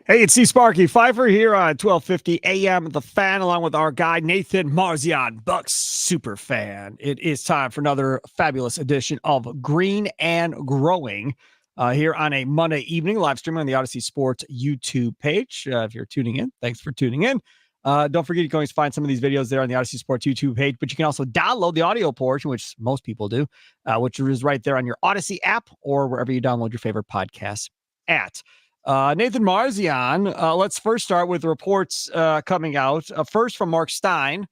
Hey, it's Sparky Fifer here on 1250 AM The Fan, along with our guy Nathan Marzion, Bucks super fan. It is time for another fabulous edition of Green and Growing here on a Monday evening, live streaming on the Odyssey Sports YouTube page. If you're tuning in, thanks for tuning in. Don't forget you can always find some of these videos there on the Odyssey Sports YouTube page, but you can also download the audio portion, which most people do, which is right there on your Odyssey app or wherever you download your favorite podcasts at. Nathan Marzion, let's first start with reports coming out. First from Mark Stein,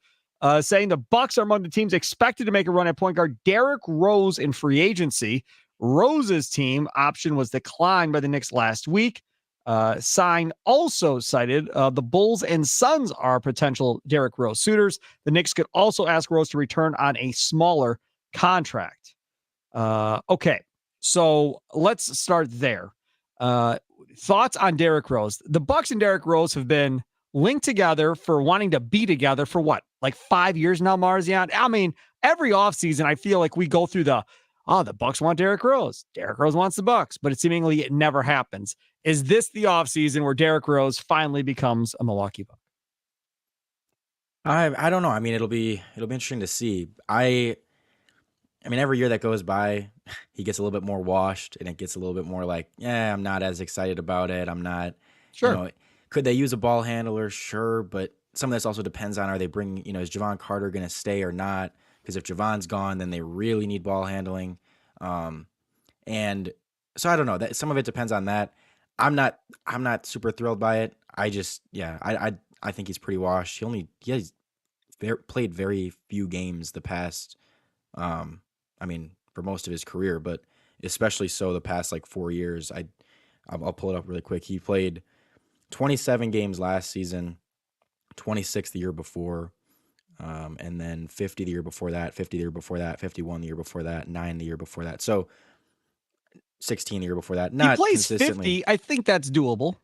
saying the Bucks are among the teams expected to make a run at point guard Derrick Rose in free agency. Rose's team option was declined by the Knicks last week. Stein also cited the Bulls and Suns are potential Derrick Rose suitors. The Knicks could also ask Rose to return on a smaller contract. Okay, so let's start there. Thoughts on Derrick Rose? The Bucks and Derrick Rose have been linked together for wanting to be together for what, like 5 years now, Marzion? I mean, every offseason, I feel like we go through the Bucks want Derrick Rose. Derrick Rose wants the Bucks, but it never happens. Is this the offseason where Derrick Rose finally becomes a Milwaukee Buck? I don't know. I mean, it'll be interesting to see. I mean, every year that goes by, he gets a little bit more washed, and it gets a little bit more like, yeah, I'm not as excited about it. I'm not, Sure. could they use a ball handler? Sure, but some of this also depends on, are they bringing, is Javon Carter going to stay or not? Because if Javon's gone, then they really need ball handling. And so I don't know. That some of it depends on that. I'm not super thrilled by it. I think he's pretty washed. He has played very few games the past. I mean, for most of his career, but especially so the past like 4 years. I'll pull it up really quick. He played 27 games last season, 26 the year before, and then 50 the year before that, 50 the year before that, 51 the year before that, 9 the year before that. So 16 the year before that. Not He plays consistently. 50. I think that's doable.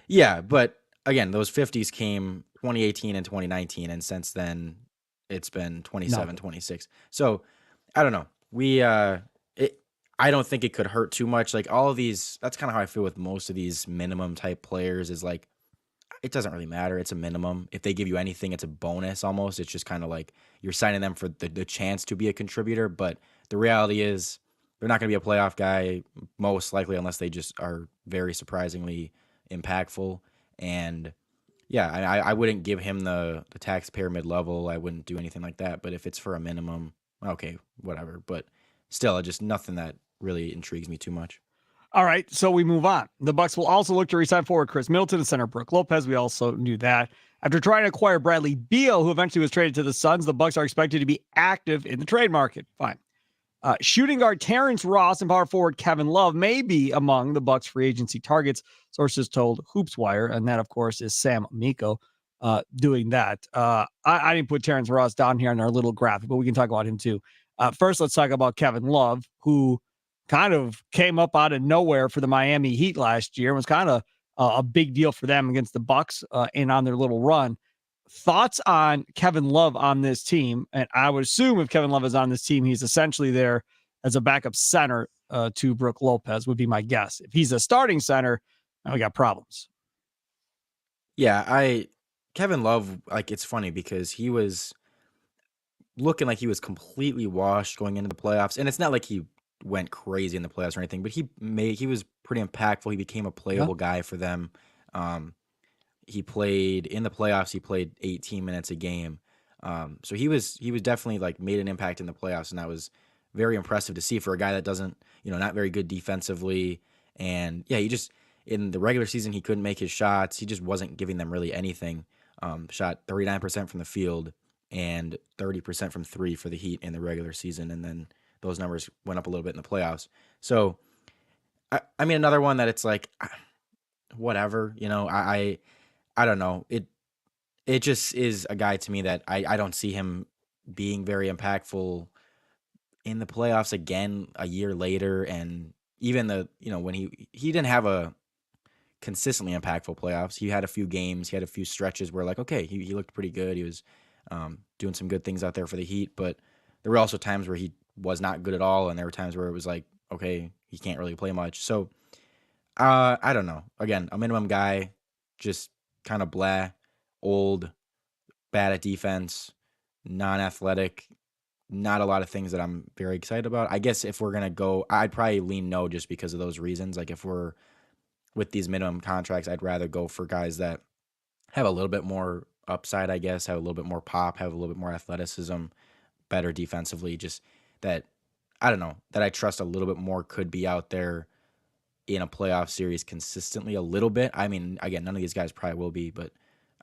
Yeah, but again, those 50s came 2018 and 2019, and since then it's been 27, 26. So I don't know. I don't think it could hurt too much. Like all of these, that's kind of how I feel with most of these minimum type players is like, it doesn't really matter. It's a minimum. If they give you anything, it's a bonus almost. It's just kind of like you're signing them for the chance to be a contributor. But the reality is they're not going to be a playoff guy, most likely, unless they just are very surprisingly impactful. And yeah, I wouldn't give him the taxpayer mid-level. I wouldn't do anything like that. But if it's for a minimum, okay, whatever. But still, just nothing that really intrigues me too much. All right, so we move on. The Bucks will also look to re-sign forward Chris Middleton and center Brook Lopez. We also knew that. After trying to acquire Bradley Beal, who eventually was traded to the Suns, the Bucks are expected to be active in the trade market. Fine. Shooting guard Terrence Ross and power forward Kevin Love may be among the Bucks free agency targets, sources told HoopsWire, and that, of course, is Sam Amico doing that. I didn't put Terrence Ross down here in our little graphic, but we can talk about him too. First, let's talk about Kevin Love, who kind of came up out of nowhere for the Miami Heat last year and was kind of a big deal for them against the Bucks and on their little run. Thoughts on Kevin Love on this team? And I would assume if Kevin Love is on this team, he's essentially there as a backup center to Brook Lopez would be my guess. If he's a starting center, now we got problems. Yeah, Kevin Love, like it's funny because he was looking like he was completely washed going into the playoffs. And it's not like he went crazy in the playoffs or anything, but he was pretty impactful. He became a playable guy for them. He played in the playoffs. He played 18 minutes a game. So he was definitely like made an impact in the playoffs, and that was very impressive to see for a guy that doesn't, not very good defensively. And yeah, he just in the regular season he couldn't make his shots. He just wasn't giving them really anything. Shot 39% from the field and 30% from three for the Heat in the regular season, and then those numbers went up a little bit in the playoffs. So, I mean, another one that it's like, whatever, I don't know. It just is a guy to me that I don't see him being very impactful in the playoffs again a year later. And even when he didn't have a consistently impactful playoffs. He had a few games, he had a few stretches where like, okay, he looked pretty good. He was doing some good things out there for the Heat, but there were also times where he was not good at all, and there were times where it was like, okay, he can't really play much. So I don't know. Again, a minimum guy, just kind of blah, old, bad at defense, non-athletic. Not a lot of things that I'm very excited about. I guess if we're gonna go, I'd probably lean no just because of those reasons. Like if we're with these minimum contracts, I'd rather go for guys that have a little bit more upside, I guess, have a little bit more pop, have a little bit more athleticism, better defensively. Just that, I don't know, that I trust a little bit more could be out there in a playoff series consistently a little bit. I mean, again, none of these guys probably will be, but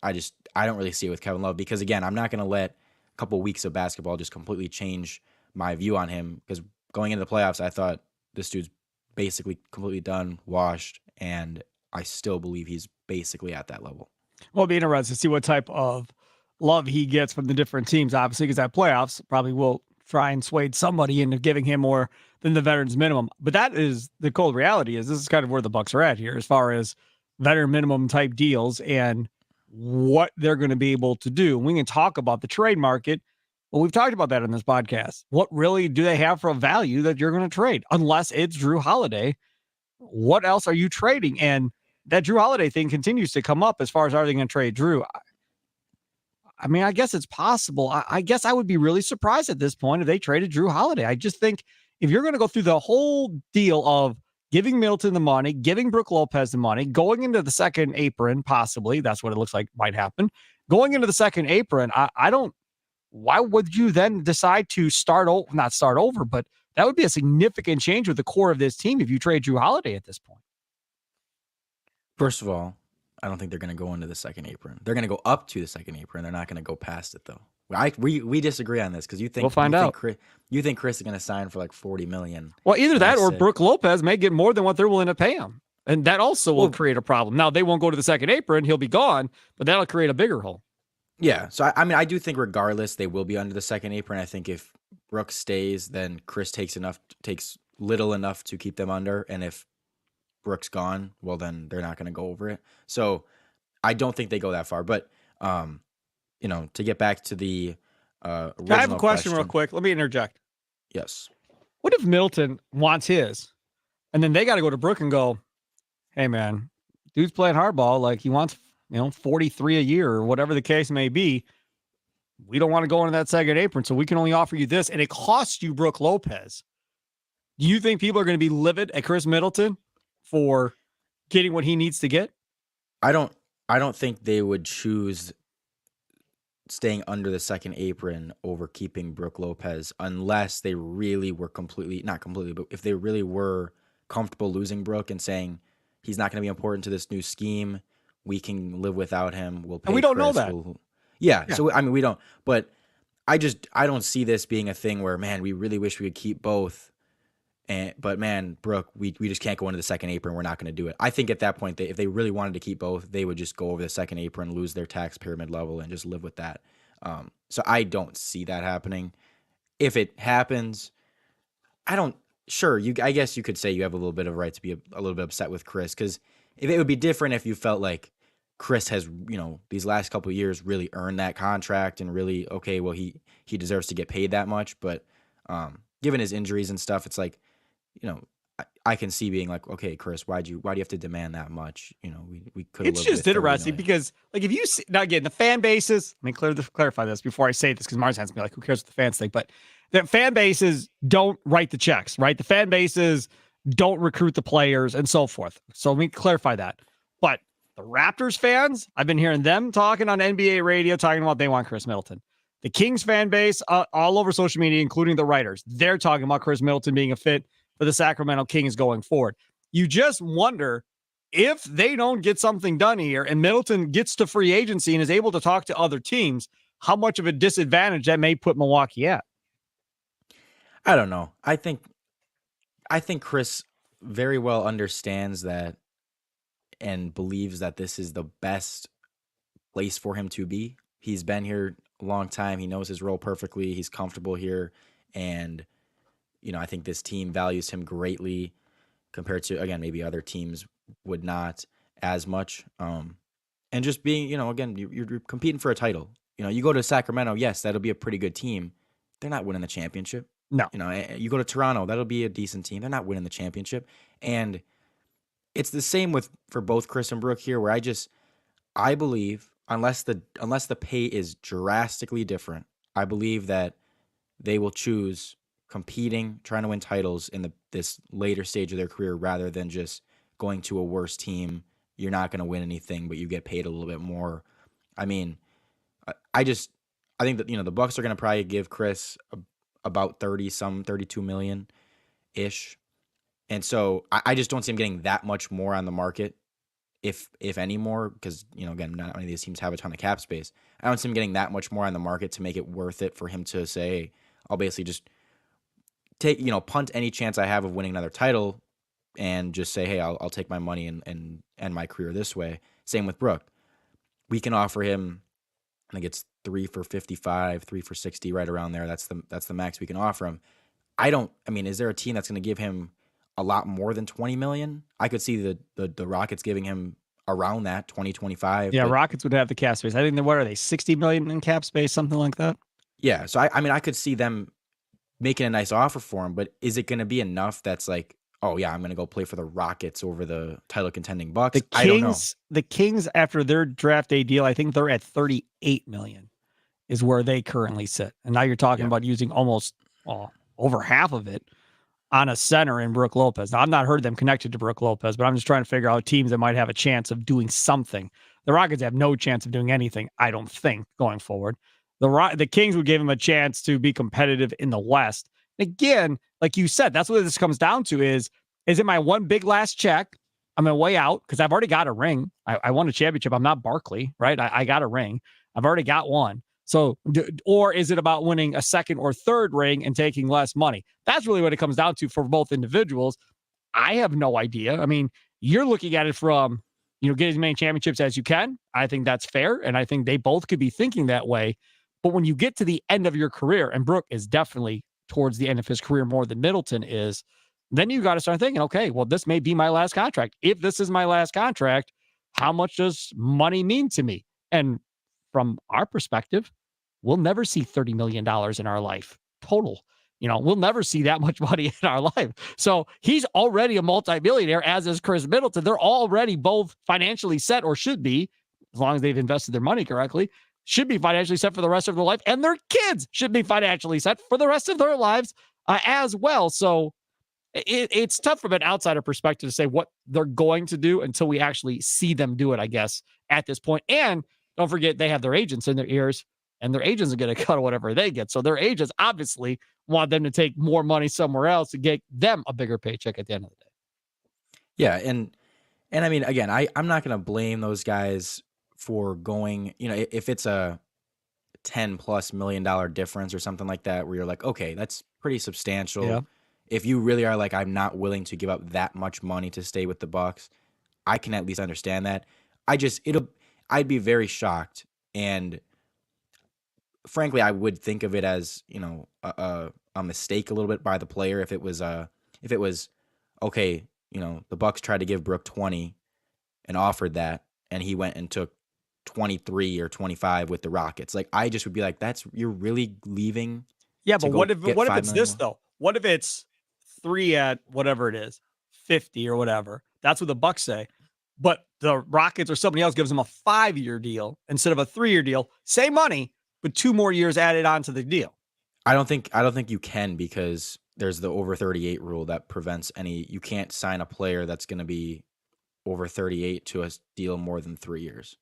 I don't really see it with Kevin Love because again, I'm not going to let a couple weeks of basketball just completely change my view on him because going into the playoffs, I thought this dude's basically completely done, washed, and I still believe he's basically at that level. Well, it'll be interesting to see what type of love he gets from the different teams, obviously, because that playoffs probably will try and sway somebody into giving him more than the veterans minimum. But that is the cold reality is this is kind of where the Bucks are at here as far as veteran minimum type deals and what they're going to be able to do. We can talk about the trade market. Well, we've talked about that in this podcast. What really do they have for a value that you're going to trade? Unless it's Drew Holiday, what else are you trading? And that Drew Holiday thing continues to come up as far as are they going to trade Drew? I mean, I guess it's possible. I guess I would be really surprised at this point if they traded Drew Holiday. I just think if you're going to go through the whole deal of giving Middleton the money, giving Brook Lopez the money, going into the second apron, possibly, that's what it looks like might happen. Going into the second apron, I don't, why would you then decide to not start over, but that would be a significant change with the core of this team if you trade Drew Holiday at this point. First of all, I don't think they're going to go into the second apron. They're going to go up to the second apron. They're not going to go past it though. We disagree on this because you think we'll find out. You think Chris is going to sign for like $40 million. Well, either that or Brook Lopez may get more than what they're willing to pay him, and that also will create a problem. Now they won't go to the second apron; he'll be gone, but that'll create a bigger hole. Yeah, so I mean, I do think regardless they will be under the second apron. I think if Brook stays, then Chris takes little enough to keep them under, and if Brook's gone, well then they're not going to go over it. So I don't think they go that far. But to get back to the original I have a question real quick. Let me interject. Yes. What if Middleton wants his, and then they got to go to Brook and go, "Hey man, dude's playing hardball. Like he wants 43 a year or whatever the case may be. We don't want to go into that second apron, so we can only offer you this, and it costs you Brook Lopez." Do you think people are going to be livid at Chris Middleton for getting what he needs to get? I don't think they would choose staying under the second apron over keeping Brook Lopez unless they really were not completely, but if they really were comfortable losing Brook and saying he's not going to be important to this new scheme, we can live without him. We'll pay. And we don't Chris. know that. Yeah. So I mean, we don't. But I don't see this being a thing where, man, we really wish we could keep both. But man, Brook, we just can't go into the second apron. We're not going to do it. I think at that point, if they really wanted to keep both, they would just go over the second apron, lose their tax pyramid level, and just live with that. So I don't see that happening. If it happens, I guess you could say you have a little bit of a right to be a little bit upset with Chris, because if it would be different if you felt like Chris has, these last couple of years really earned that contract and really, okay, well, he deserves to get paid that much. But given his injuries and stuff, it's like, I can see being like, okay, Chris, why do you have to demand that much? We could. It's just interesting because, like, if you see, now again, the fan bases. Let me clarify this before I say this because Marzion has me like, who cares what the fans think? But the fan bases don't write the checks, right? The fan bases don't recruit the players and so forth. So let me clarify that. But the Raptors fans, I've been hearing them talking on NBA radio, talking about they want Chris Middleton. The Kings fan base, all over social media, including the writers, they're talking about Chris Middleton being a fit for the Sacramento Kings going forward. You just wonder if they don't get something done here and Middleton gets to free agency and is able to talk to other teams, how much of a disadvantage that may put Milwaukee at. I don't know. I think Chris very well understands that and believes that this is the best place for him to be. He's been here a long time. He knows his role perfectly. He's comfortable here. And I think this team values him greatly compared to, again, maybe other teams would not as much. And just being, again, you're competing for a title. You go to Sacramento, yes, that'll be a pretty good team. They're not winning the championship. No. You go to Toronto, that'll be a decent team. They're not winning the championship. And it's the same for both Chris and Brooke here, where I believe unless the pay is drastically different, I believe that they will choose competing, trying to win titles in this later stage of their career rather than just going to a worse team. You're not going to win anything, but you get paid a little bit more. I mean, I think that the Bucks are going to probably give Chris about 32 million ish, and so I just don't see him getting that much more on the market, if any more, because again, not many of these teams have a ton of cap space. I don't see him getting that much more on the market to make it worth it for him to say, hey, I'll basically just punt any chance I have of winning another title and just say, hey, I'll take my money and end my career this way. Same with Brooke. We can offer him, I think it's 3 for 55, 3 for 60, right around there. That's the max we can offer him. Is there a team that's going to give him a lot more than 20 million? I could see the Rockets giving him around that 20, 25. Yeah, Rockets would have the cap space. I think what are they, 60 million in cap space, something like that? Yeah, so I could see them making a nice offer for him, but is it going to be enough that's like, oh yeah, I'm going to go play for the Rockets over the title contending Bucks? I don't know. The Kings, after their draft day deal, I think they're at 38 million is where they currently sit. And now you're talking about using almost over half of it on a center in Brook Lopez. Now, I've not heard them connected to Brook Lopez, but I'm just trying to figure out teams that might have a chance of doing something. The Rockets have no chance of doing anything, I don't think, going forward. The Kings would give him a chance to be competitive in the West. And again, like you said, that's what this comes down to is it my one big last check? I'm going to way out because I've already got a ring. I won a championship. I'm not Barkley, right? I got a ring. I've already got one. So, or is it about winning a second or third ring and taking less money? That's really what it comes down to for both individuals. I have no idea. I mean, you're looking at it from, get as many championships as you can. I think that's fair. And I think they both could be thinking that way. But when you get to the end of your career, and Brooke is definitely towards the end of his career more than Middleton is, then you got to start thinking, okay, well, this may be my last contract. If this is my last contract, how much does money mean to me? And from our perspective, we'll never see $30 million in our life total. We'll never see that much money in our life. So he's already a multimillionaire, as is Chris Middleton. They're already both financially set, or should be, as long as they've invested their money correctly, should be financially set for the rest of their life. And their kids should be financially set for the rest of their lives as well. So it's tough from an outsider perspective to say what they're going to do until we actually see them do it, I guess, at this point. And don't forget, they have their agents in their ears, and their agents are going to cut whatever they get. So their agents obviously want them to take more money somewhere else to get them a bigger paycheck at the end of the day. Yeah, and I mean, again, I'm not going to blame those guys for going, if it's a $10+ million difference or something like that, where you're like, okay, that's pretty substantial. Yeah. If you really are like, I'm not willing to give up that much money to stay with the Bucks, I can at least understand that. I'd be very shocked, and frankly, I would think of it as a mistake a little bit by the player if it was okay. The Bucks tried to give Brooke 20 and offered that, and he went and took 23 or 25 with the Rockets. Like, I just would be like, you're really leaving? Yeah, but what if it's this though? What if it's 3 at whatever it is, 50 or whatever? That's what the Bucks say. But the Rockets or somebody else gives them a 5-year deal instead of a 3-year deal. Same money, but 2 more years added on to the deal. I don't think you can, because there's the over 38 rule that prevents you can't sign a player that's going to be over 38 to a deal more than 3 years.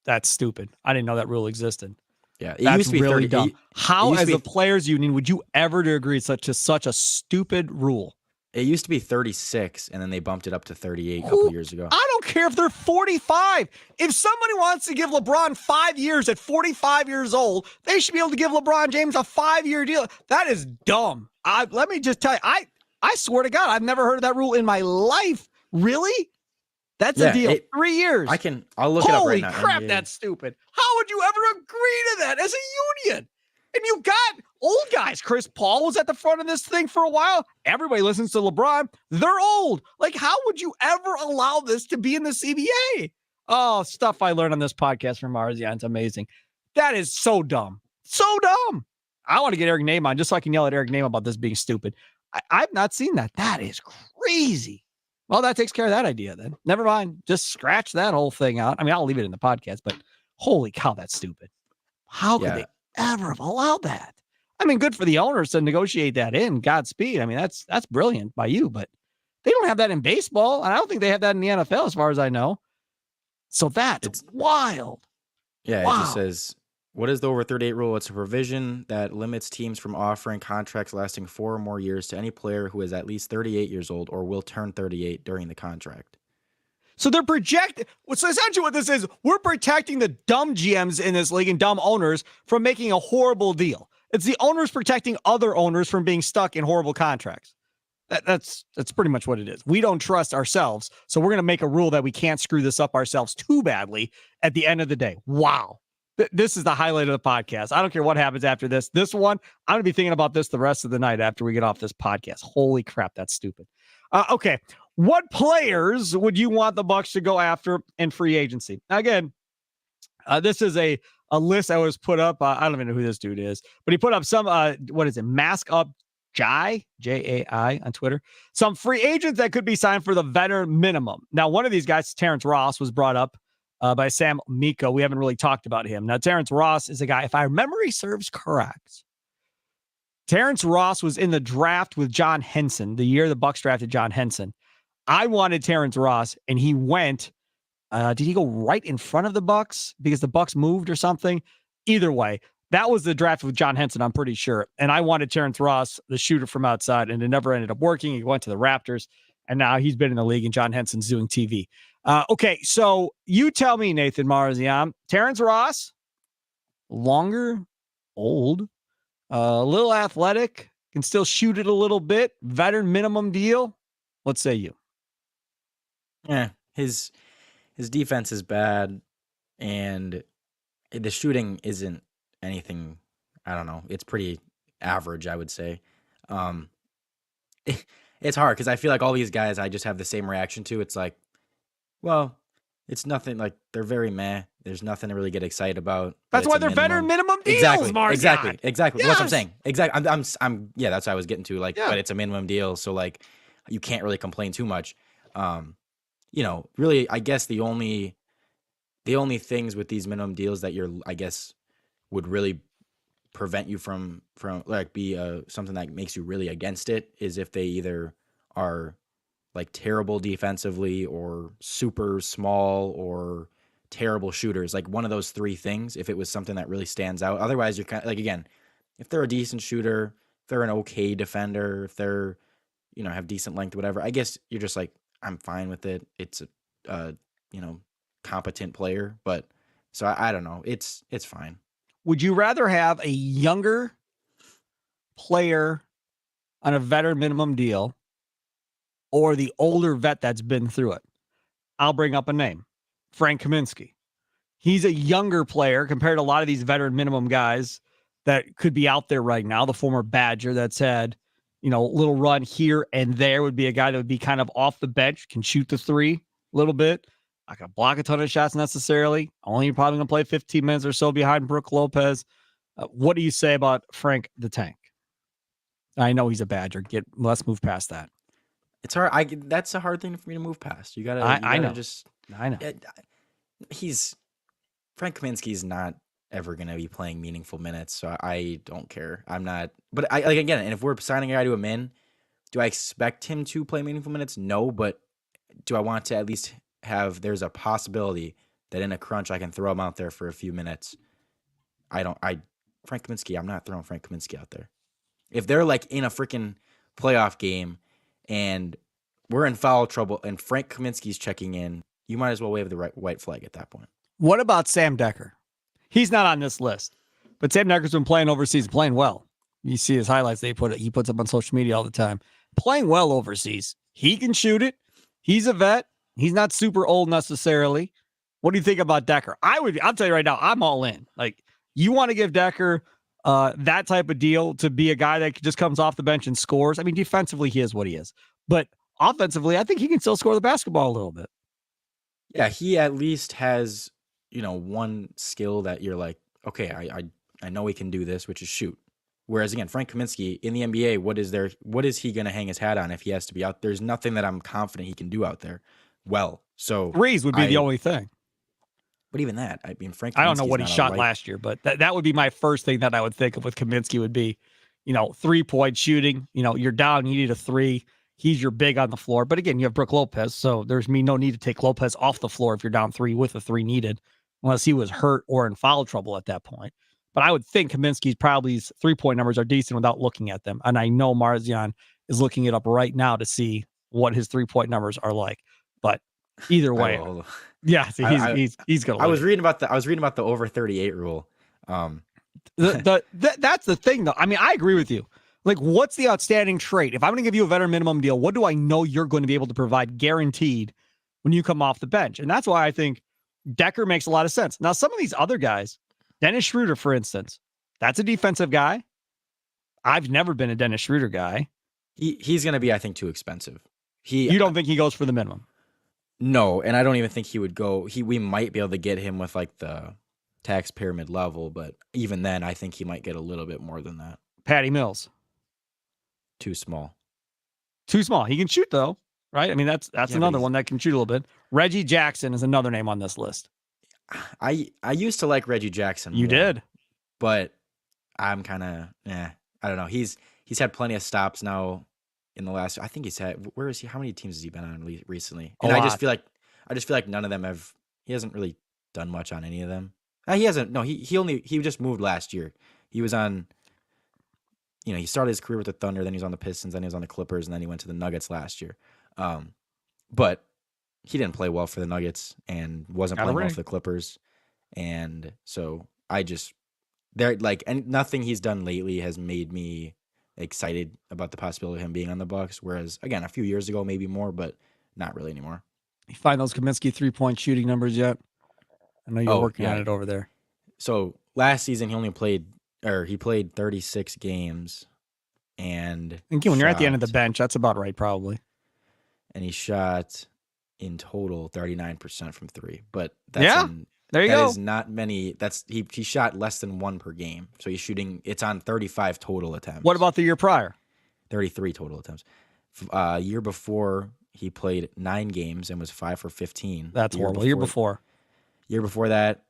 That's stupid. I didn't know that rule existed. Yeah, that's used to be really dumb. How, as a players' union, would you ever agree to such a stupid rule? It used to be 36, and then they bumped it up to 38 a couple years ago. I don't care if they're 45. If somebody wants to give LeBron 5 years at 45 years old, they should be able to give LeBron James a 5-year deal. That is dumb. Let me just tell you, I swear to God, I've never heard of that rule in my life. Really? That's a deal. 3 years. I'll look it up right now. Holy crap, that's stupid. How would you ever agree to that as a union? And you got old guys. Chris Paul was at the front of this thing for a while. Everybody listens to LeBron. They're old. Like, how would you ever allow this to be in the CBA? Oh, stuff I learned on this podcast from Marzion. It's amazing. That is so dumb. So dumb. I want to get Eric Name on just so I can yell at Eric Name about this being stupid. I've not seen that. That is crazy. Well, that takes care of that idea then. Never mind. Just scratch that whole thing out. I mean, I'll leave it in the podcast, but holy cow, that's stupid. How could Yeah, they ever have allowed that? I mean, good for the owners to negotiate that in. Godspeed. I mean, that's brilliant by you, but they don't have that in baseball, and I don't think they have that in the NFL as far as I know. So that's it's wild. yeah. It just Wow. says, what is the over 38 rule? It's a provision that limits teams from offering contracts lasting 4 or more years to any player who is at least 38 years old or will turn 38 during the contract. So they're projecting. So essentially, what this is, we're protecting the dumb GMs in this league and dumb owners from making a horrible deal. It's the owners protecting other owners from being stuck in horrible contracts. That's pretty much what it is. We don't trust ourselves, so we're going to make a rule that we can't screw this up ourselves too badly at the end of the day. Wow. This is the highlight of the podcast. I don't care what happens after this. This one, I'm going to be thinking about this the rest of the night after we get off this podcast. Holy crap, that's stupid. Okay. What players would you want the Bucks to go after in free agency? Now, again, this is a list that was put up. I don't even know who this dude is, but he put up some, what is it? Mask Up Jai on Twitter. Some free agents that could be signed for the veteran minimum. Now, one of these guys, Terrence Ross, was brought up by Sam Miko. We haven't really talked about him. Now, Terrence Ross is a guy, if our memory serves correct, Terrence Ross was in the draft with John Henson, the year the Bucks drafted John Henson. I wanted Terrence Ross, and he went. Did he go right in front of the Bucks because the Bucks moved or something? Either way, that was the draft with John Henson, I'm pretty sure. And I wanted Terrence Ross, the shooter from outside, and it never ended up working. He went to the Raptors, and now he's been in the league, and John Henson's doing TV. Okay, so you tell me, Nathan Marzion, Terrence Ross, longer, old, a little athletic, can still shoot it a little bit, veteran minimum deal. What say you? Yeah, his defense is bad, and the shooting isn't anything. I don't know. It's pretty average, I would say. Um, it's hard because I feel like all these guys I just have the same reaction to. It's like, well, it's nothing. Like they're very meh. There's nothing to really get excited about. That's why they're veteran minimum deals, Exactly. Yes. Well, that's what I'm saying. Exactly. I'm. Yeah, that's what I was getting to. Like, Yeah. but it's a minimum deal, so like, you can't really complain too much. Really, I guess the only things with these minimum deals that I guess would really prevent you from like be something that makes you really against it is if they either are like terrible defensively or super small or terrible shooters, like one of those 3 things. If it was something that really stands out, otherwise you're kind of like, again, if they're a decent shooter, if they're an okay defender, if they're have decent length, whatever, I guess you're just like, I'm fine with it. It's a competent player, but so I don't know. It's fine. Would you rather have a younger player on a veteran minimum deal or the older vet that's been through it? I'll bring up a name, Frank Kaminsky. He's a younger player compared to a lot of these veteran minimum guys that could be out there right now. The former Badger that's had, a little run here and there would be a guy that would be kind of off the bench, can shoot the 3 a little bit. Not going to block a ton of shots necessarily. Only probably going to play 15 minutes or so behind Brook Lopez. What do you say about Frank the Tank? I know he's a Badger. Let's move past that. It's hard. That's a hard thing for me to move past. You gotta. I know. I know. Frank Kaminsky's not ever going to be playing meaningful minutes, so I don't care. I'm not. But again, and if we're signing a guy to a min, do I expect him to play meaningful minutes? No, but do I want to at least have? There's a possibility that in a crunch I can throw him out there for a few minutes. Frank Kaminsky, I'm not throwing Frank Kaminsky out there. If they're like in a freaking playoff game and we're in foul trouble and Frank Kaminsky's checking in, you might as well wave the white flag at that point. What about Sam Decker? He's not on this list, but Sam Decker's been playing overseas, playing well. You see his highlights. He puts up on social media all the time, playing well overseas. He can shoot it. He's a vet. He's not super old necessarily. What do you think about Decker? I'll tell you right now, I'm all in. Like, you want to give Decker that type of deal to be a guy that just comes off the bench and scores. I mean, defensively, he is what he is. But offensively, I think he can still score the basketball a little bit. Yeah, he at least has, one skill that you're like, okay, I know he can do this, which is shoot. Whereas again, Frank Kaminsky in the NBA, what is he going to hang his hat on if he has to be out? There's nothing that I'm confident he can do out there. Well, so Threes would be the only thing. But even that, I mean, Frank Kaminsky's I don't know what he not shot last year, but that would be my first thing that I would think of with Kaminsky would be, 3-point shooting. You're down, you need a three. He's your big on the floor. But again, you have Brook Lopez, so there's no need to take Lopez off the floor if you're down three with a three needed, unless he was hurt or in foul trouble at that point. But I would think Kaminsky's probably 3-point numbers are decent without looking at them. And I know Marzion is looking it up right now to see what his 3-point numbers are like. But either way, yeah, he's gonna. I was reading about the over 38 rule. That's the thing, though. I mean, I agree with you. Like, what's the outstanding trait? If I'm going to give you a veteran minimum deal, what do I know you're going to be able to provide guaranteed when you come off the bench? And that's why I think Decker makes a lot of sense. Now, some of these other guys, Dennis Schroeder, for instance, that's a defensive guy. I've never been a Dennis Schroeder guy. He's going to be, I think, too expensive. You don't think he goes for the minimum? No, and I don't even think he would go. We might be able to get him with like the tax pyramid level, but even then, I think he might get a little bit more than that. Patty Mills. Too small. Too small. He can shoot, though, right? I mean, that's another one that can shoot a little bit. Reggie Jackson is another name on this list. I used to like Reggie Jackson more, you did, but I'm kind of I don't know. He's had plenty of stops now in the last. I think he's had. Where is he? How many teams has he been on recently? And I just feel like none of them have. He hasn't really done much on any of them. He hasn't. No, he just moved last year. He was on. He started his career with the Thunder, then he was on the Pistons, then he was on the Clippers, and then he went to the Nuggets last year. But he didn't play well for the Nuggets and wasn't playing well for the Clippers. And so and nothing he's done lately has made me excited about the possibility of him being on the Bucks. Whereas, again, a few years ago, maybe more, but not really anymore. You find those Kaminsky 3-point shooting numbers yet? I know you're working on it over there. So last season, he played 36 games, and when you're at the end of the bench, that's about right, probably. And he shot in total 39% from three, but there you go. That is not many. He shot less than one per game, so he's shooting. It's on 35 total attempts. What about the year prior? 33 total attempts. Year before, he played 9 games and was 5 for 15. That's horrible. Year before that.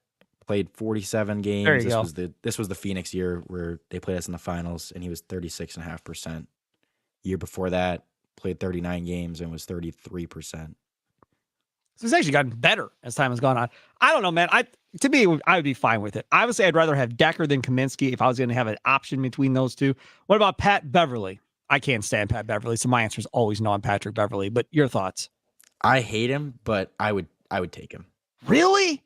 Played 47 games. There you go. This was the Phoenix year where they played us in the finals, and he was 36.5%. Year before that, played 39 games and was 33%. So it's actually gotten better as time has gone on. I don't know, man. To me, I would be fine with it. Obviously, I'd rather have Decker than Kaminsky if I was going to have an option between those two. What about Pat Beverly? I can't stand Pat Beverly, so my answer is always no on Patrick Beverly. But your thoughts? I hate him, but I would take him. Really?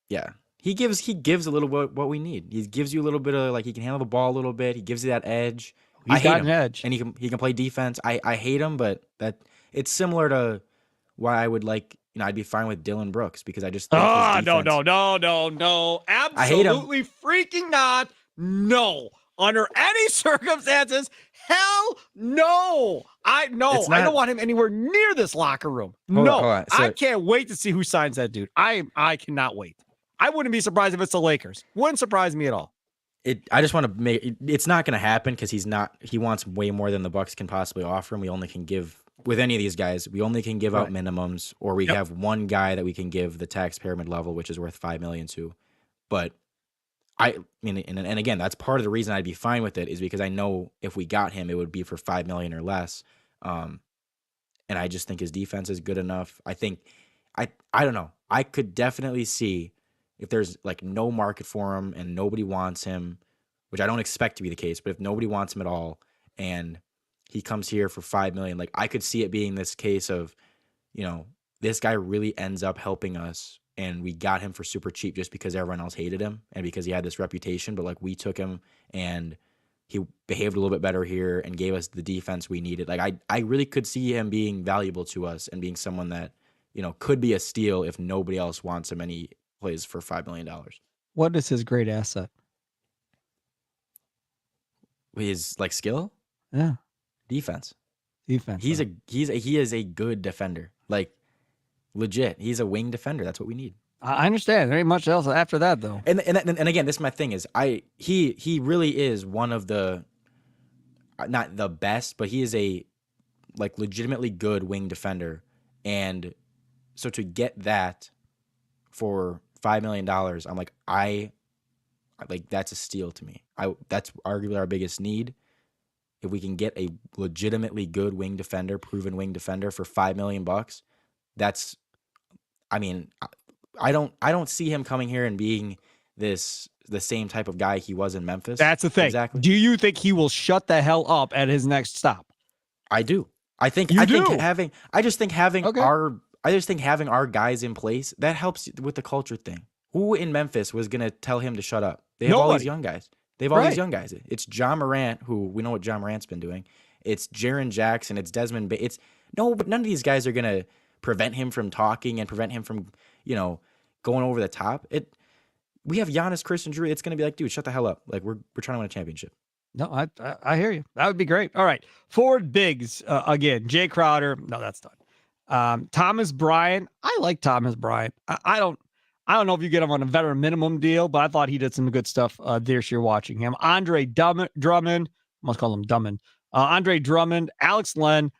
Yeah. He gives a little bit what we need. He gives you a little bit of he can handle the ball a little bit. He gives you that edge. He's got an edge, and he can play defense. I hate him, but it's similar to why I would I'd be fine with Dylan Brooks because I just think no, absolutely freaking not. No, under any circumstances, hell no. I don't want him anywhere near this locker room. Hold on. I can't wait to see who signs that dude. I cannot wait. I wouldn't be surprised if it's the Lakers. Wouldn't surprise me at all. I just want to make it's not going to happen because he wants way more than the Bucks can possibly offer him. We only can give with any of these guys. We only can give out minimums, or we have one guy that we can give the tax pyramid level, which is worth $5 million to. But I mean, and again, that's part of the reason I'd be fine with it is because I know if we got him, it would be for $5 million or less. And I just think his defense is good enough. I think I don't know. I could definitely see. If there's no market for him and nobody wants him, which I don't expect to be the case, but if nobody wants him at all and he comes here for $5 million, I could see it being this case of, this guy really ends up helping us and we got him for super cheap just because everyone else hated him and because he had this reputation, but we took him and he behaved a little bit better here and gave us the defense we needed. I really could see him being valuable to us and being someone that, could be a steal if nobody else wants him and he plays for $5 million. What is his great asset? His skill? Yeah. Defense. He is a good defender. Legit. He's a wing defender. That's what we need. I understand. There ain't much else after that though. And again, this is my thing is he really is one of the not the best, but he is a like legitimately good wing defender. And so to get that for $5 million, I'm like, that's a steal to me. That's arguably our biggest need. If we can get a legitimately good wing defender, proven wing defender for $5 million, that's, I mean, I don't see him coming here and being the same type of guy he was in Memphis. That's the thing. Exactly. Do you think he will shut the hell up at his next stop? I do. I just think having Okay. our guys in place, that helps with the culture thing. Who in Memphis was gonna tell him to shut up? They have all these Nobody. young guys. They have all Right. these young guys. It's John Morant, who we know what John Morant's been doing. It's Jaren Jackson. It's Desmond. But none of these guys are gonna prevent him from talking and prevent him from, going over the top. We have Giannis, Christian, Drew. It's gonna be like, dude, shut the hell up. Like we're trying to win a championship. No, I hear you. That would be great. All right. Forward bigs, again, Jay Crowder. No, that's done. Thomas Bryant. I like Thomas Bryant. I don't know if you get him on a veteran minimum deal, but I thought he did some good stuff this year watching him. Andre Drummond. Must call him Drummond. Andre Drummond. Alex Len.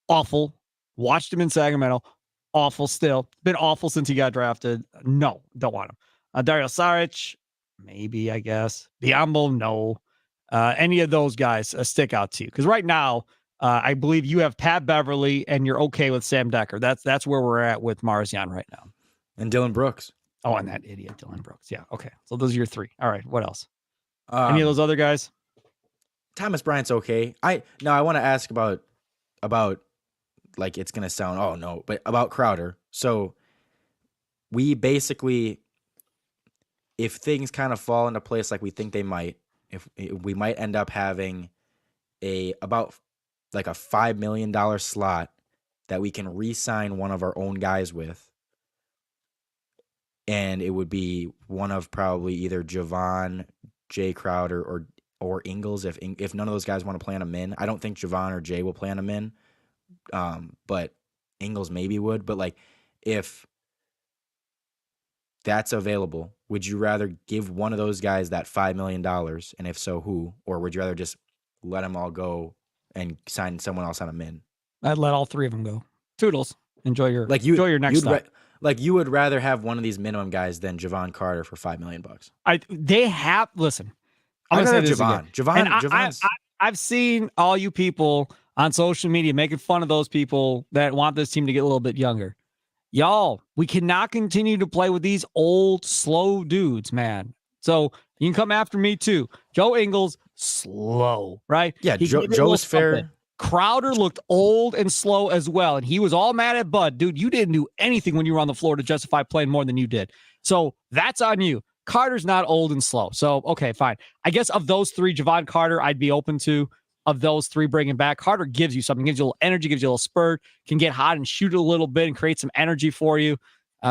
Awful. Watched him in Sacramento. Awful still. Been awful since he got drafted. No, don't want him. Dario Saric. Maybe, I guess. Biombo. No. Any of those guys stick out to you? Because right now, I believe you have Pat Beverly and you're okay with Sam Decker. That's where we're at with Marzion right now. And Dylan Brooks. Oh, and that idiot Dylan Brooks. Yeah. Okay. So those are your three. All right. What else? Any of those other guys? Thomas Bryant's okay. I want to ask about like it's gonna sound but about Crowder. So we basically, if things kind of fall into place like we think they might, if we might end up having about like a $5 million slot that we can re-sign one of our own guys with, and it would be one of probably either Javon, Jay Crowder, or Ingles if none of those guys want to play on a min. I don't think Javon or Jay will play on a min, but Ingles maybe would. But like, if that's available, would you rather give one of those guys that $5 million, and if so, who? Or would you rather just let them all go and sign someone else on a min? I'd let all three of them go. Toodles. Enjoy your next stop. You would rather have one of these minimum guys than Javon Carter for $5 million. Listen. I'm gonna gonna say say Javon. I've seen all you people on social media making fun of those people that want this team to get a little bit younger. Y'all, we cannot continue to play with these old, slow dudes, man. So you can come after me too. Joe Ingles, slow, right? Yeah, Joe's fair. Crowder looked old and slow as well, and he was all mad at Bud. Dude, you didn't do anything when you were on the floor to justify playing more than you did. So that's on you. Carter's not old and slow. So, okay, fine. I guess of those three, Javon Carter, I'd be open to. Of those three, bringing back Carter gives you something, gives you a little energy, gives you a little spurt, can get hot and shoot a little bit and create some energy for you.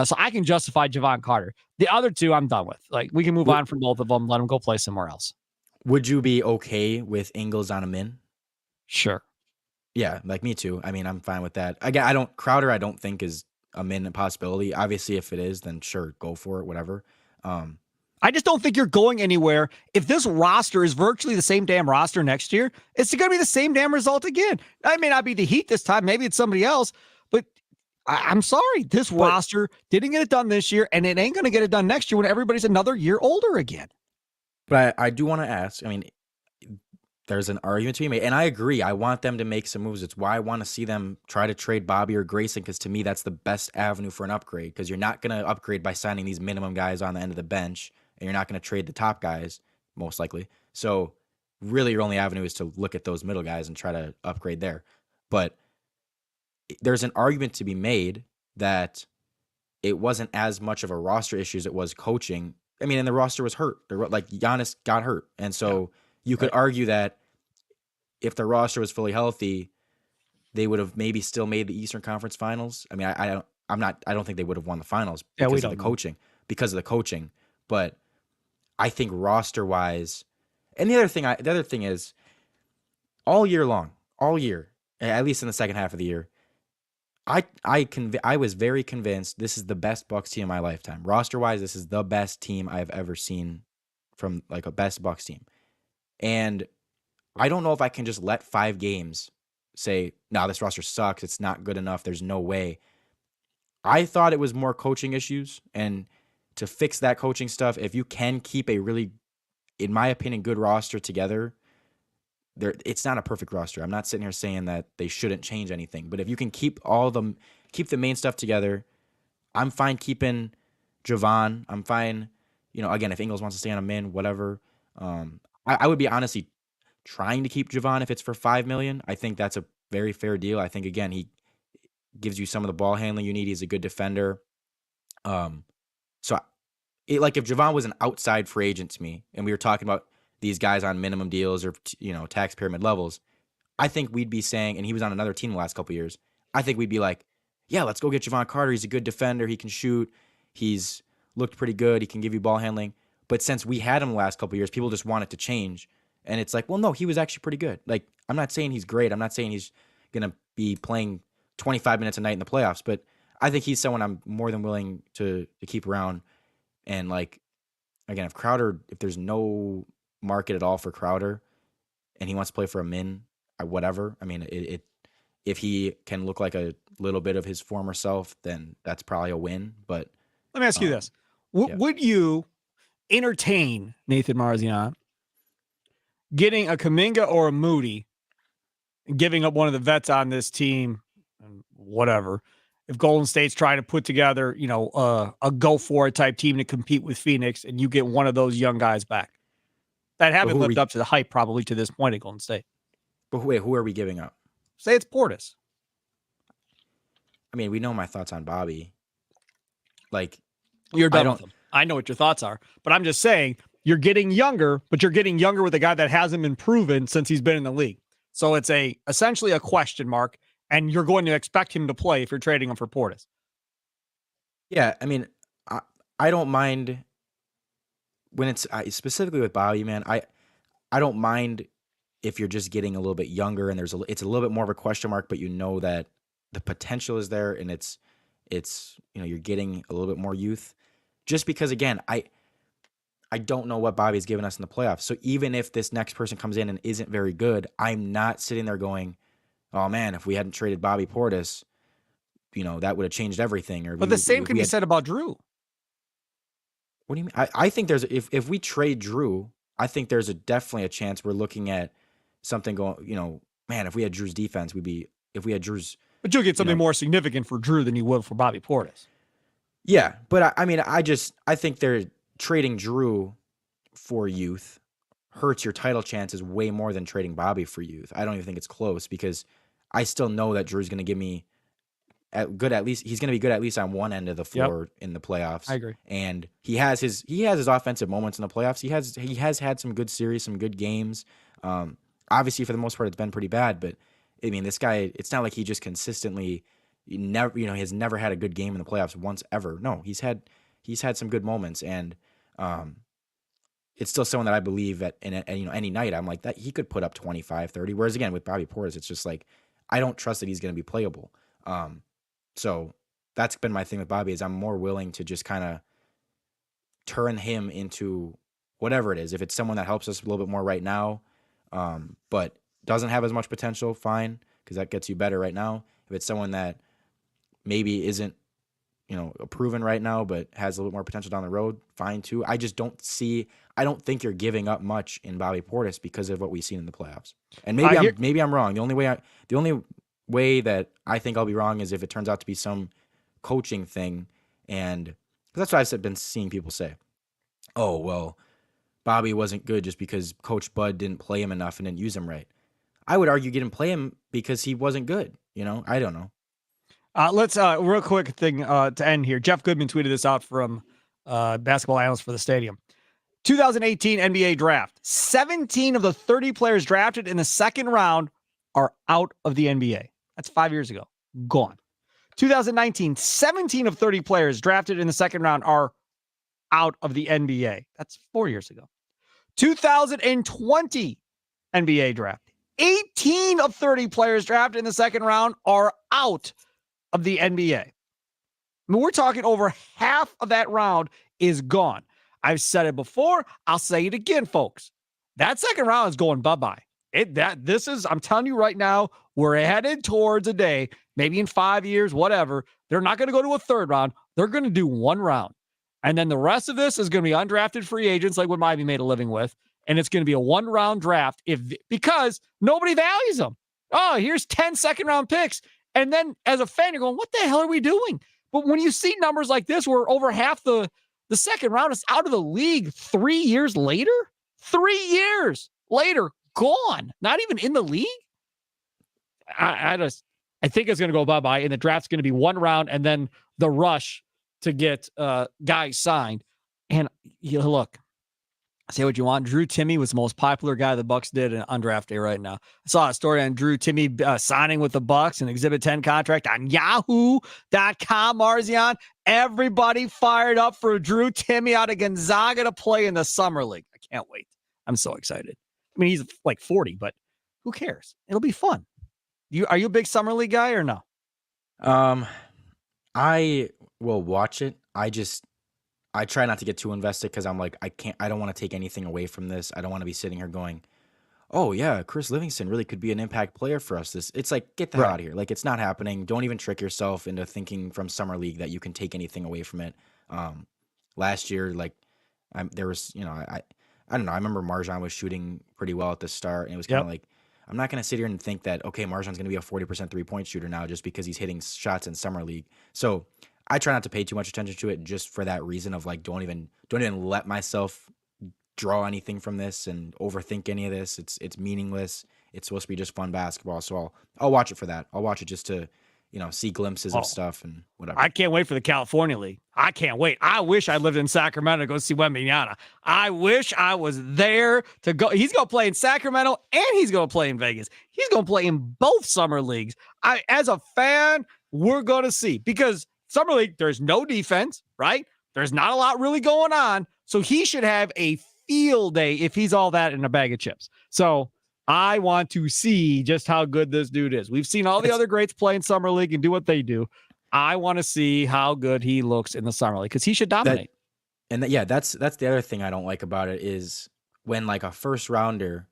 So I can justify Javon Carter. The other two, I'm done with. Like, we can move on from both of them. Let them go play somewhere else. Would you be okay with Ingles on a min? Sure. Yeah, like me too. I mean, I'm fine with that. Again, Crowder, I don't think is a min possibility. Obviously, if it is, then sure, go for it, whatever. I just don't think you're going anywhere. If this roster is virtually the same damn roster next year, it's going to be the same damn result again. I may not be the Heat this time. Maybe it's somebody else, but I'm sorry. This roster didn't get it done this year, and it ain't going to get it done next year when everybody's another year older again. But I do want to ask, I mean, there's an argument to be made, and I agree. I want them to make some moves. It's why I want to see them try to trade Bobby or Grayson, because to me, that's the best avenue for an upgrade, because you're not going to upgrade by signing these minimum guys on the end of the bench, and you're not going to trade the top guys, most likely. So really your only avenue is to look at those middle guys and try to upgrade there. But there's an argument to be made that it wasn't as much of a roster issue as it was coaching. I mean, and the roster was hurt. Like, Giannis got hurt. And so you could argue that if the roster was fully healthy, they would have maybe still made the Eastern Conference Finals. I mean, I don't think they would have won the finals because of the coaching. But I think roster wise, and the other thing is, all year, at least in the second half of the year, I was very convinced this is the best Bucks team in my lifetime. Roster wise, this is the best team I've ever seen from like a best Bucks team. And I don't know if I can just let 5 games say, "Nah, this roster sucks. It's not good enough. There's no way." I thought it was more coaching issues, and to fix that coaching stuff, if you can keep a really, in my opinion, good roster together, it's not a perfect roster. I'm not sitting here saying that they shouldn't change anything, but if you can keep keep the main stuff together, I'm fine keeping Javon. I'm fine, again, if Ingles wants to stay on a min, whatever. I would be honestly trying to keep Javon if it's for $5 million. I think that's a very fair deal. I think, again, he gives you some of the ball handling you need. He's a good defender. So like if Javon was an outside free agent to me, and we were talking about these guys on minimum deals or tax pyramid levels, I think we'd be saying, and he was on another team the last couple of years, I think we'd be like, yeah, let's go get Javon Carter. He's a good defender. He can shoot. He's looked pretty good. He can give you ball handling. But since we had him the last couple of years, people just want it to change. And it's like, well, no, he was actually pretty good. Like, I'm not saying he's great. I'm not saying he's going to be playing 25 minutes a night in the playoffs, but I think he's someone I'm more than willing to keep around. And like, again, if there's no market at all for Crowder and he wants to play for a min, whatever. I mean, if he can look like a little bit of his former self, then that's probably a win. But let me ask you this. Would you entertain Nathan Marzion getting a Kuminga or a Moody and giving up one of the vets on this team and whatever, if Golden State's trying to put together, a go for it type team to compete with Phoenix, and you get one of those young guys back that haven't lived up to the hype probably to this point at Golden State? But wait, who are we giving up? Say it's Portis. I mean, we know my thoughts on Bobby. Like, you're done with him. I know what your thoughts are, but I'm just saying you're getting younger, but you're getting younger with a guy that hasn't been proven since he's been in the league. So it's essentially a question mark, and you're going to expect him to play if you're trading him for Portis. Yeah, I mean, I don't mind when it's specifically with Bobby, man. I don't mind if you're just getting a little bit younger and it's a little bit more of a question mark, but you know that the potential is there, and it's you're getting a little bit more youth. Just because, again, I don't know what Bobby's given us in the playoffs. So even if this next person comes in and isn't very good, I'm not sitting there going, oh man, if we hadn't traded Bobby Portis, that would have changed everything. But the same can be said about Drew. What do you mean? I think if we trade Drew, I think there's definitely a chance we're looking at something going, man, if we had Drew's defense, if we had Drew's. But you'll get something more significant for Drew than you would for Bobby Portis. Yeah, but I think they're trading Drew for youth hurts your title chances way more than trading Bobby for youth. I don't even think it's close, because I still know that Drew's going to give me he's going to be good at least on one end of the floor in the playoffs. I agree. And he has his offensive moments in the playoffs. He has had some good series, some good games. Obviously for the most part it's been pretty bad, but I mean, this guy, it's not like he just consistently has never had a good game in the playoffs once ever. No, he's had some good moments, and it's still someone that I believe at any night I'm like that he could put up 25, 30. Whereas again with Bobby Portis, it's just like I don't trust that he's going to be playable. So that's been my thing with Bobby, is I'm more willing to just kind of turn him into whatever it is. If it's someone that helps us a little bit more right now, but doesn't have as much potential, fine, because that gets you better right now. If it's someone that maybe isn't, proven right now, but has a little bit more potential down the road, fine too. I don't think you're giving up much in Bobby Portis because of what we've seen in the playoffs. And maybe I'm wrong. The only way that I think I'll be wrong is if it turns out to be some coaching thing, and that's what I've been seeing people say. Oh, well, Bobby wasn't good just because Coach Bud didn't play him enough and didn't use him right. I would argue you didn't play him because he wasn't good. I don't know. Let's real quick thing to end here. Jeff Goodman tweeted this out from Basketball Analyst for the Stadium. 2018 NBA draft. 17 of the 30 players drafted in the second round are out of the NBA. That's 5 years ago. Gone. 2019, 17 of 30 players drafted in the second round are out of the NBA. That's 4 years ago. 2020 NBA draft. 18 of 30 players drafted in the second round are out of the NBA. I mean, we're talking over half of that round is gone. I've said it before. I'll say it again, folks. That second round is going bye-bye. I'm telling you right now, we're headed towards a day, maybe in 5 years, whatever. They're not going to go to a third round. They're going to do one round. And then the rest of this is going to be undrafted free agents like what Miami made a living with. And it's going to be a one-round draft because nobody values them. Oh, here's 10 second-round picks. And then as a fan, you're going, what the hell are we doing? But when you see numbers like this where over half the second round is out of the league 3 years later, 3 years later, gone, not even in the league. I think it's going to go bye-bye, and the draft's going to be one round and then the rush to get guys signed. And look, say what you want. Drew Timme was the most popular guy the Bucks did on draft day right now. I saw a story on Drew Timme signing with the Bucks, an Exhibit 10 contract on Yahoo.com, Marzion. Everybody fired up for Drew Timme out of Gonzaga to play in the Summer League. I can't wait. I'm so excited. I mean, he's like 40, but who cares? It'll be fun. Are you a big Summer League guy or no? I will watch it. I try not to get too invested because I'm like, I don't want to take anything away from this. I don't want to be sitting here going, oh yeah, Chris Livingston really could be an impact player for us. It's like, get the hell out of here. Like, it's not happening. Don't even trick yourself into thinking from Summer League that you can take anything away from it. Last year, like, there was, I don't know. I remember Marzion was shooting pretty well at the start, and it was kind of like, I'm not going to sit here and think that, okay, Marjan's going to be a 40% three-point shooter now just because he's hitting shots in Summer League. So I try not to pay too much attention to it just for that reason of like, don't even let myself draw anything from this and overthink any of this. It's meaningless. It's supposed to be just fun basketball. So I'll watch it for that. I'll watch it just to, see glimpses of stuff and whatever. I can't wait for the California League. I can't wait. I wish I lived in Sacramento to go see Wembanyama. I wish I was there to go. He's going to play in Sacramento and he's going to play in Vegas. He's going to play in both Summer Leagues. As a fan, we're going to see, because Summer League, there's no defense, right? There's not a lot really going on. So he should have a field day if he's all that in a bag of chips. So I want to see just how good this dude is. We've seen all the other greats play in Summer League and do what they do. I want to see how good he looks in the Summer League because he should dominate. That's the other thing I don't like about it is when like a first rounder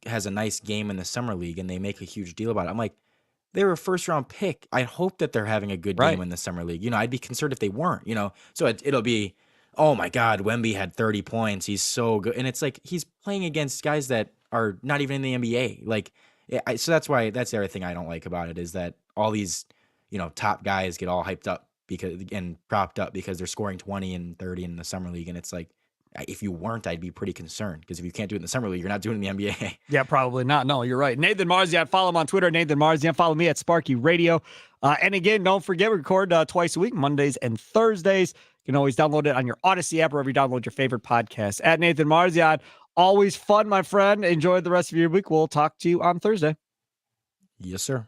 has a nice game in the Summer League and they make a huge deal about it. I'm like, they were a first round pick. I hope that they're having a good game in the Summer League. I'd be concerned if they weren't, so it'll be, oh my God, Wemby had 30 points. He's so good. And it's like, he's playing against guys that are not even in the NBA. Like, so that's the other thing I don't like about it is that all these, top guys get all hyped up and propped up because they're scoring 20 and 30 in the Summer League. And it's like, if you weren't, I'd be pretty concerned because if you can't do it in the Summer League, you're not doing it in the NBA. Yeah, probably not. No, you're right. Nathan Marzion, follow him on Twitter, Nathan Marzion. Follow me at Sparky Radio. And again, don't forget, we record twice a week, Mondays and Thursdays. You can always download it on your Odyssey app or wherever you download your favorite podcast. At Nathan Marzion, always fun, my friend. Enjoy the rest of your week. We'll talk to you on Thursday. Yes, sir.